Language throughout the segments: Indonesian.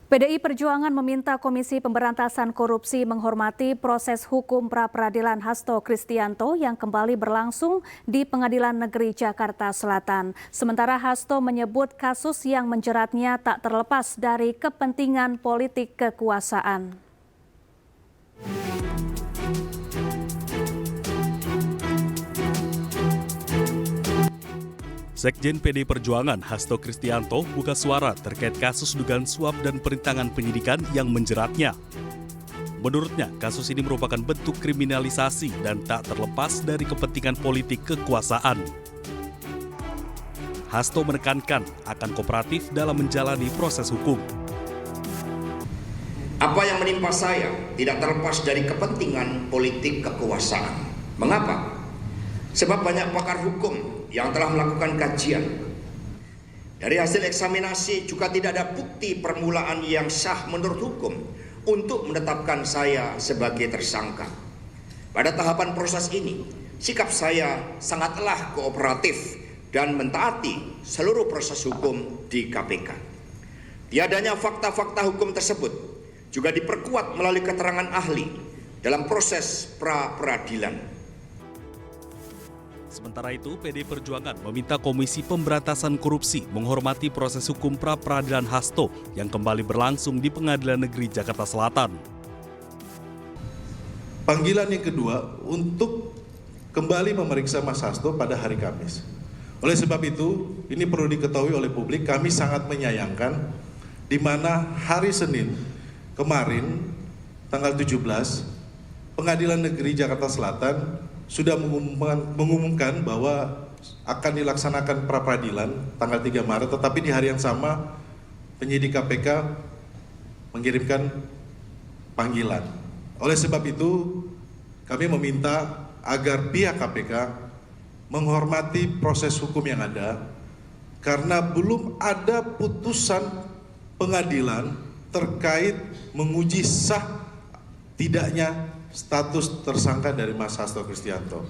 PDI Perjuangan meminta Komisi Pemberantasan Korupsi menghormati proses hukum pra-peradilan Hasto Kristianto yang kembali berlangsung di Pengadilan Negeri Jakarta Selatan. Sementara Hasto menyebut kasus yang menjeratnya tak terlepas dari kepentingan politik kekuasaan. Sekjen PDI Perjuangan Hasto Kristianto buka suara terkait kasus dugaan suap dan perintangan penyidikan yang menjeratnya. Menurutnya, kasus ini merupakan bentuk kriminalisasi dan tak terlepas dari kepentingan politik kekuasaan. Hasto menekankan akan kooperatif dalam menjalani proses hukum. Apa yang menimpa saya tidak terlepas dari kepentingan politik kekuasaan. Mengapa? Sebab banyak pakar hukum yang telah melakukan kajian. Dari hasil eksaminasi juga tidak ada bukti permulaan yang sah menurut hukum untuk menetapkan saya sebagai tersangka. Pada tahapan proses ini, sikap saya sangatlah kooperatif dan mentaati seluruh proses hukum di KPK. Tiadanya fakta-fakta hukum tersebut juga diperkuat melalui keterangan ahli dalam proses pra-peradilan. Sementara itu, PDI Perjuangan meminta Komisi Pemberantasan Korupsi menghormati proses hukum pra-peradilan Hasto yang kembali berlangsung di Pengadilan Negeri Jakarta Selatan. Panggilan yang kedua untuk kembali memeriksa Mas Hasto pada hari Kamis. Oleh sebab itu, ini perlu diketahui oleh publik, kami sangat menyayangkan di mana hari Senin kemarin, tanggal 17, Pengadilan Negeri Jakarta Selatan sudah mengumumkan bahwa akan dilaksanakan pra-peradilan tanggal 3 Maret, tetapi di hari yang sama penyidik KPK mengirimkan panggilan. Oleh sebab itu, kami meminta agar pihak KPK menghormati proses hukum yang ada, karena belum ada putusan pengadilan terkait menguji sah tidaknya status tersangka dari Mas Hasto Kristianto.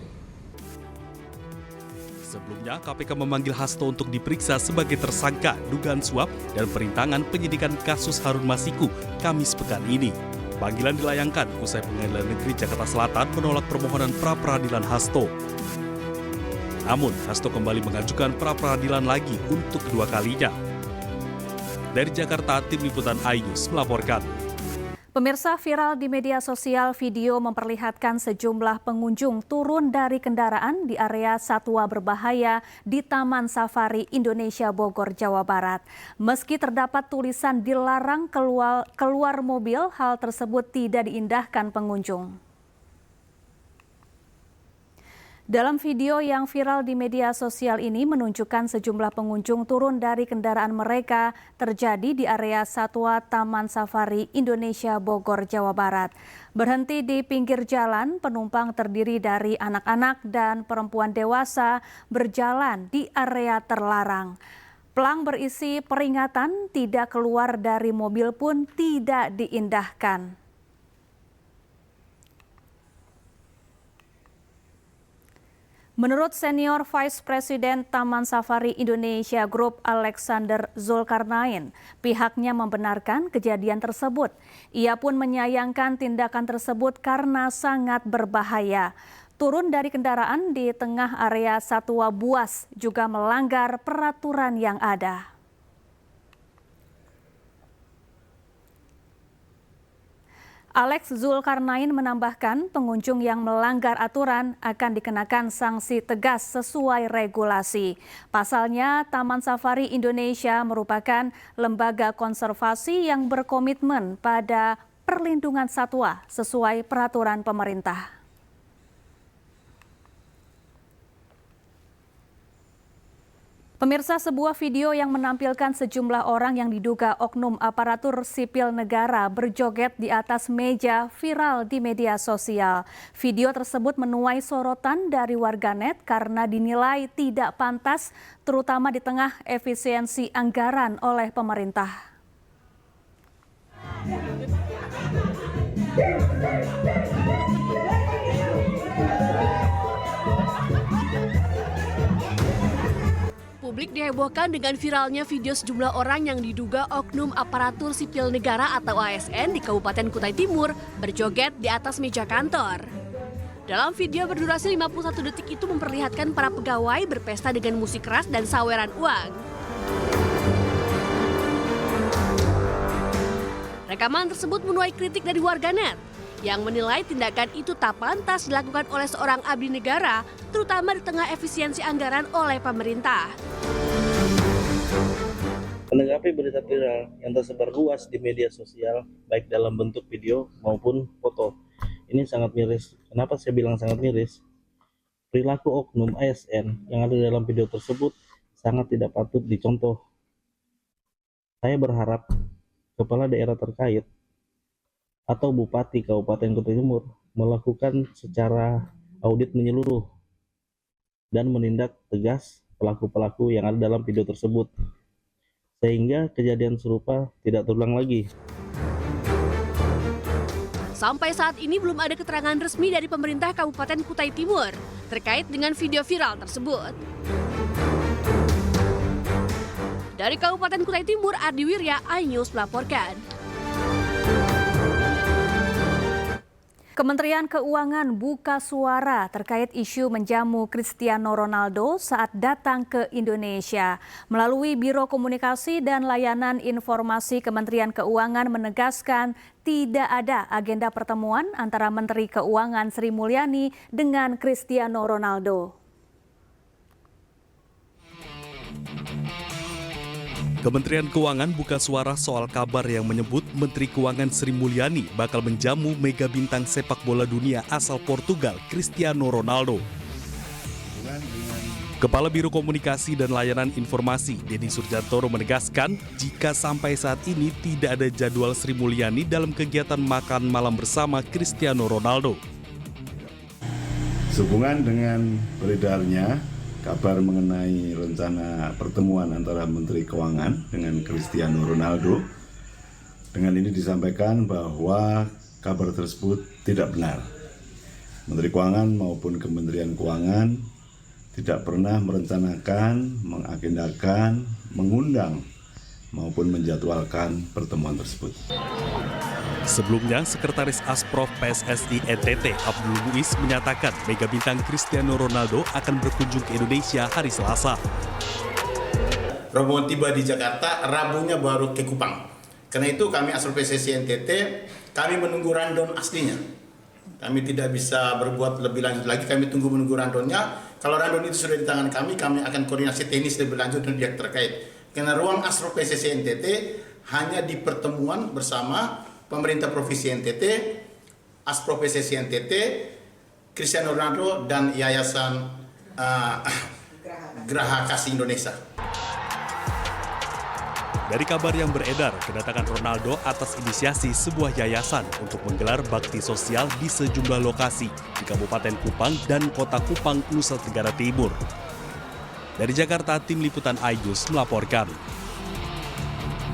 Sebelumnya, KPK memanggil Hasto untuk diperiksa sebagai tersangka dugaan suap dan perintangan penyidikan kasus Harun Masiku Kamis pekan ini. Panggilan dilayangkan usai Pengadilan Negeri Jakarta Selatan menolak permohonan pra-peradilan Hasto. Namun, Hasto kembali mengajukan pra-peradilan lagi untuk kedua kalinya. Dari Jakarta, Tim Liputan iNews melaporkan. Pemirsa, viral di media sosial video memperlihatkan sejumlah pengunjung turun dari kendaraan di area satwa berbahaya di Taman Safari Indonesia Bogor, Jawa Barat. Meski terdapat tulisan dilarang keluar mobil, hal tersebut tidak diindahkan pengunjung. Dalam video yang viral di media sosial ini menunjukkan sejumlah pengunjung turun dari kendaraan mereka terjadi di area satwa Taman Safari Indonesia Bogor, Jawa Barat. Berhenti di pinggir jalan, penumpang terdiri dari anak-anak dan perempuan dewasa berjalan di area terlarang. Pelang berisi peringatan tidak keluar dari mobil pun tidak diindahkan. Menurut Senior Vice President Taman Safari Indonesia Group Alexander Zulkarnain, pihaknya membenarkan kejadian tersebut. Ia pun menyayangkan tindakan tersebut karena sangat berbahaya. Turun dari kendaraan di tengah area satwa buas juga melanggar peraturan yang ada. Alex Zulkarnain menambahkan pengunjung yang melanggar aturan akan dikenakan sanksi tegas sesuai regulasi. Pasalnya, Taman Safari Indonesia merupakan lembaga konservasi yang berkomitmen pada perlindungan satwa sesuai peraturan pemerintah. Pemirsa, sebuah video yang menampilkan sejumlah orang yang diduga oknum aparatur sipil negara berjoget di atas meja viral di media sosial. Video tersebut menuai sorotan dari warganet karena dinilai tidak pantas, terutama di tengah efisiensi anggaran oleh pemerintah. Publik Publik dihebohkan dengan viralnya video sejumlah orang yang diduga oknum aparatur sipil negara atau ASN di Kabupaten Kutai Timur berjoget di atas meja kantor. Dalam video berdurasi 51 detik itu memperlihatkan para pegawai berpesta dengan musik keras dan saweran uang. Rekaman tersebut menuai kritik dari warganet yang menilai tindakan itu tak pantas dilakukan oleh seorang abdi negara, terutama di tengah efisiensi anggaran oleh pemerintah. Menanggapi berita viral yang tersebar luas di media sosial, baik dalam bentuk video maupun foto, ini sangat miris. Kenapa saya bilang sangat miris? Perilaku oknum ASN yang ada dalam video tersebut sangat tidak patut dicontoh. Saya berharap kepala daerah terkait atau Bupati Kabupaten Kutai Timur melakukan secara audit menyeluruh dan menindak tegas pelaku-pelaku yang ada dalam video tersebut, sehingga kejadian serupa tidak terulang lagi. Sampai saat ini belum ada keterangan resmi dari pemerintah Kabupaten Kutai Timur terkait dengan video viral tersebut. Dari Kabupaten Kutai Timur, Ardi Wirya, iNews melaporkan. Kementerian Keuangan buka suara terkait isu menjamu Cristiano Ronaldo saat datang ke Indonesia. Melalui Biro Komunikasi dan Layanan Informasi Kementerian Keuangan menegaskan tidak ada agenda pertemuan antara Menteri Keuangan Sri Mulyani dengan Cristiano Ronaldo. Kementerian Keuangan buka suara soal kabar yang menyebut Menteri Keuangan Sri Mulyani bakal menjamu mega bintang sepak bola dunia asal Portugal, Cristiano Ronaldo. Kepala Biro Komunikasi dan Layanan Informasi, Deddy Surjantoro menegaskan jika sampai saat ini tidak ada jadwal Sri Mulyani dalam kegiatan makan malam bersama Cristiano Ronaldo. Sehubungan dengan beredarnya kabar mengenai rencana pertemuan antara Menteri Keuangan dengan Cristiano Ronaldo. Dengan ini disampaikan bahwa kabar tersebut tidak benar. Menteri Keuangan maupun Kementerian Keuangan tidak pernah merencanakan, mengagendakan, mengundang maupun menjadwalkan pertemuan tersebut. Sebelumnya, Sekretaris Asprof PSSI NTT Abdul Muiz menyatakan mega bintang Cristiano Ronaldo akan berkunjung ke Indonesia hari Selasa. Rombongan tiba di Jakarta, Rabunya baru ke Kupang. Karena itu kami Asprof PSSI NTT, kami menunggu rundown aslinya. Kami tidak bisa berbuat lebih lanjut lagi, kami menunggu rundownnya. Kalau rundown itu sudah di tangan kami akan koordinasi teknis lebih lanjut dengan pihak terkait. Karena ruang Asprof PSSI NTT hanya di pertemuan bersama Pemerintah Provinsi NTT, Asprof PSSI NTT, Cristiano Ronaldo, dan Yayasan Geraha Kasih Indonesia. Dari kabar yang beredar, kedatangan Ronaldo atas inisiasi sebuah yayasan untuk menggelar bakti sosial di sejumlah lokasi di Kabupaten Kupang dan Kota Kupang, Nusa Tenggara Timur. Dari Jakarta, Tim Liputan iNews melaporkan.